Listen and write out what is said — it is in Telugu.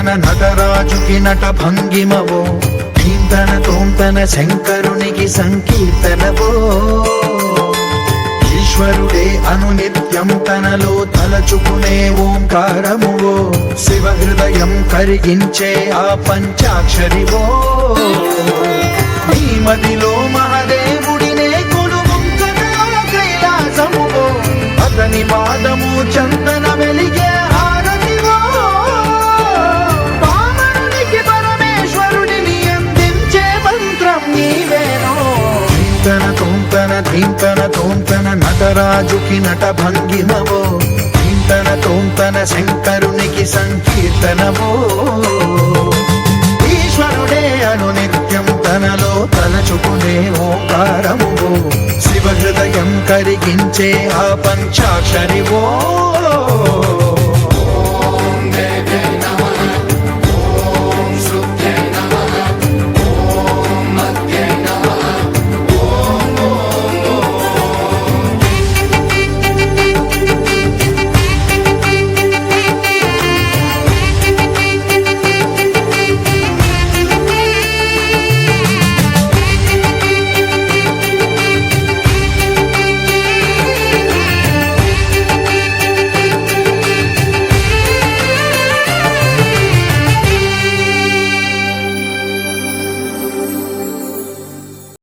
తోంతన నటరాజుకి నట భంగిమవో ధీంతన తోంతన శంకరునికి సంకీర్తనవో ఈశ్వరుడే అనునిత్యం తనలో తలచుకునే ఓంకారమువో శివ హృదయం కరిగించే ఆ పంచాక్షరివో నీ మదిలో మహాదేవుడినే కొలుముంగగా కైలాసమువో అతని పాదము చందన వెలిగే హారతివో పామరునికి పరమేశ్వరుడిని అందించే మంత్రం నీవేనో ధీంతన తోంతన ధీంతన తోంతన నటరాజుకి నట భంగిమవో ధీంతన తోంతన శంకరునికి సంకీర్తనవో ఈశ్వరుడే అనునిత్యం తనలో తలచుకునే ఓంకారమువో శివ హృదయం కరిగించే ఆ పంచాక్షరివో